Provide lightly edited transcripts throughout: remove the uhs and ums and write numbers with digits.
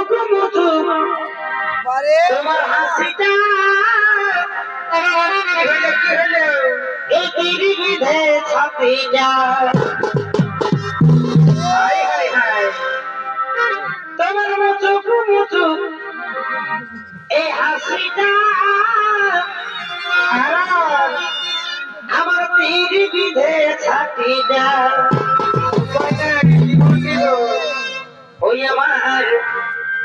মুচু তোমার হাসিটা এই বিধে ছাপি যা তোমার মুচু এই হাসিটা আমার বিধে ছাপি যা ওই আমার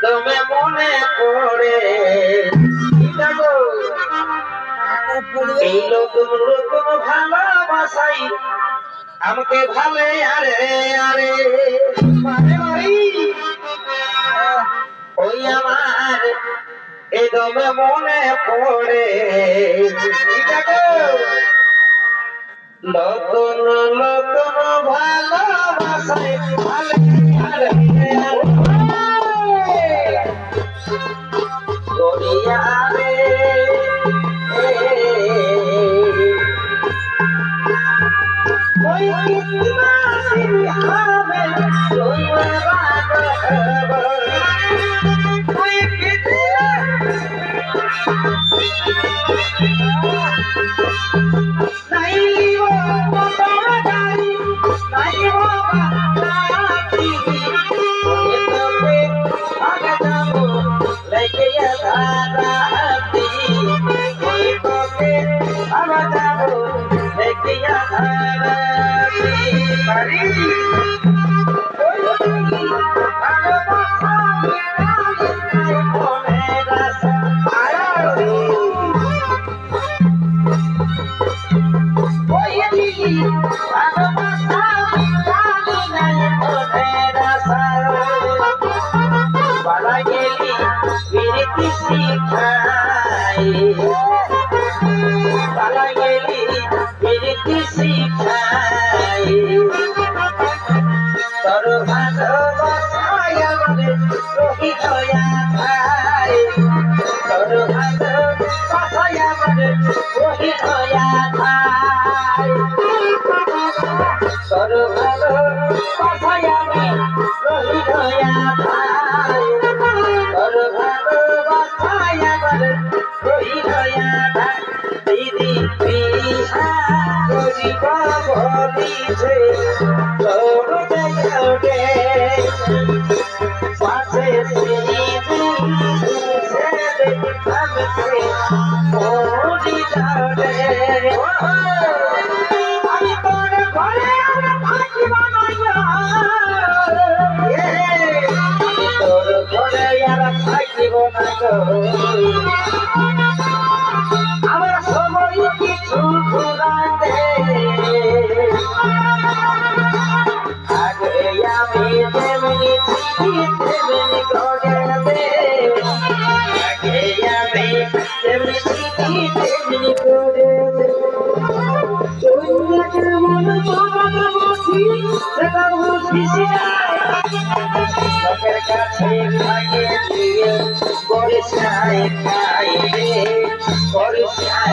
তুমি মনে পড়ে এই নতুন নতুন ভালোবাসাই আমাকে ভালে আরে আরে ওই আমার এই দমে মনে পড়ে নতুন নতুন ভালোবাসাই ভালে আরে গড়িয়ারে ওই কিতনা দিন হবে তোমার ওই কিতনা নাই ও তোমার গাড়ি নাই ও বাতি ওই তবে আগে যাবো লেকে দাঁড়াতি ওই তবে আগে যাবো লেকে দাঁড়াতি বাড়ি আমার সময় কিছু ঘুরাতে আগে আমি তেমনি তেমনি করে দে আগে আমি তেমনি তেমনি করে দে কেমন বসি সেটা বুঝিস না লোকের কাছে ভাগে দিয়ে পরিষ্কার খাই রে পরিষ্কার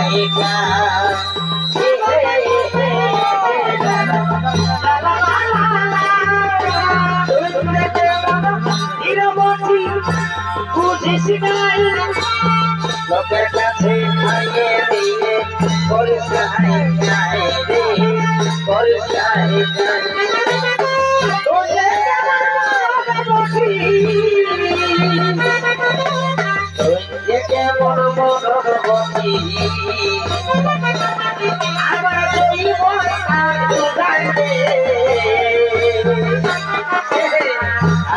বুঝিস নাই লোকের কাছে ভাগে দিয়ে পরিষ্কার খাই রে পরিষ্কার কেমন মনোরবতী আমার জীবন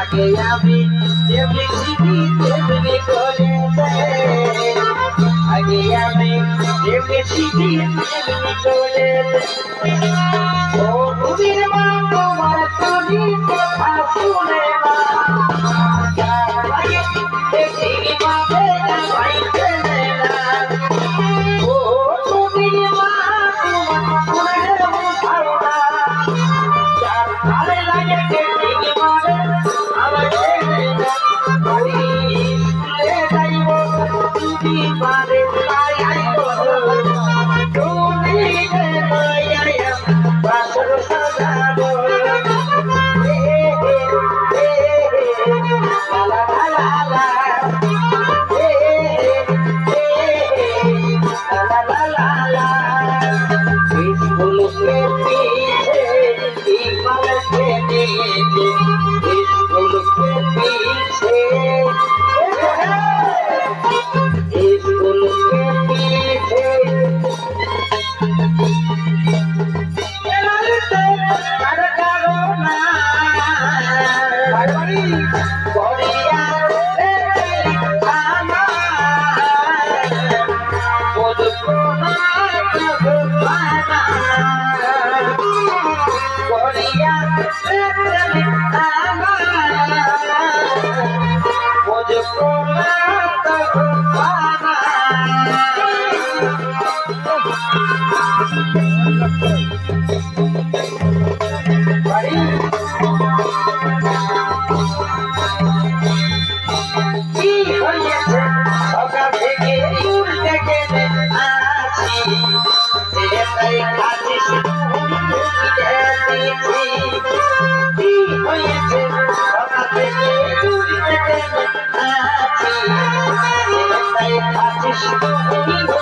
আগে আমি যেমনি তেমনি করে আগে আমি যেমনি তেমনি করে ও তুমি মা তোমার তুমি কথা শুনে মা la la la করিয়া রে আমার বুঝবো না তবু মানা করিয়া রে আমার বুঝবো না তবু মানা কি হয়েছে সকাল থেকে উল্টে গেলে আছি এটাই কাটিস কি হয়েছে সকাল থেকে উল্টে গেলে আছি এটাই কাটিস লাগছে এবার তুমি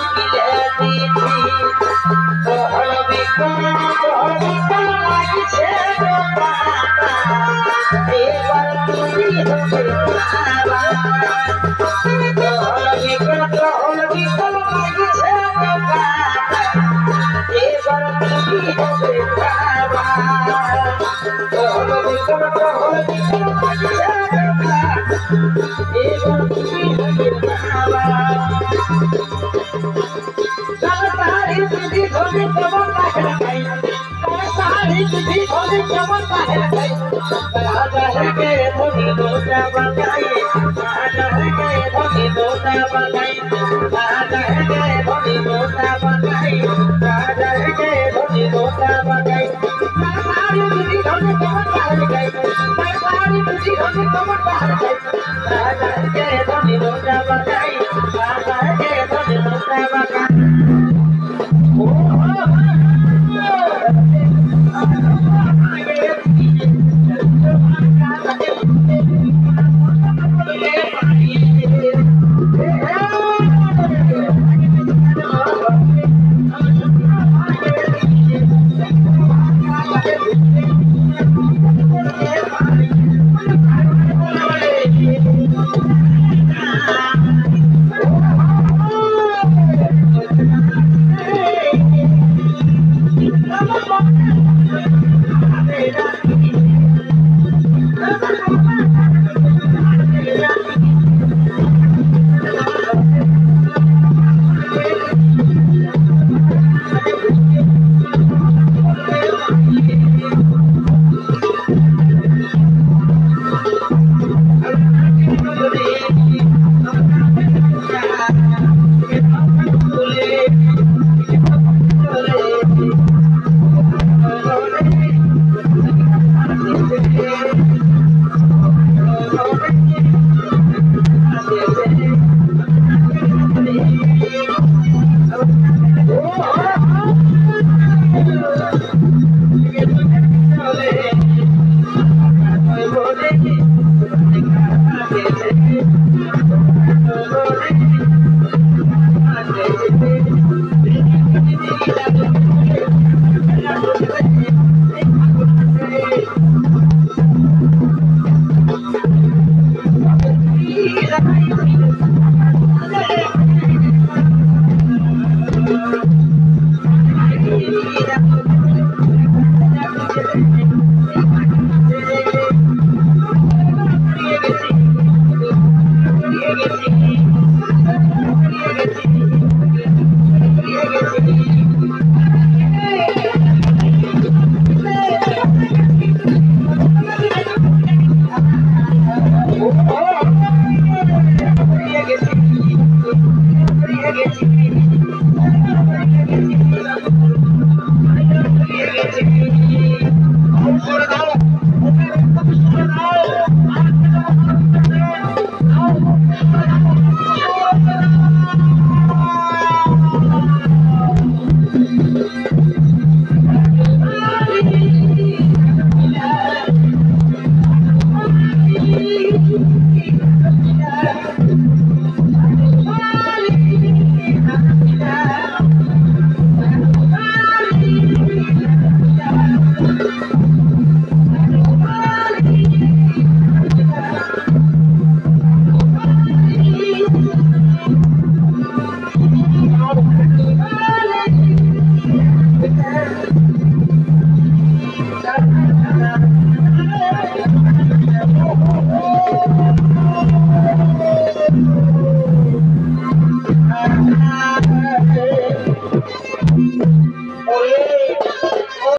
Bye.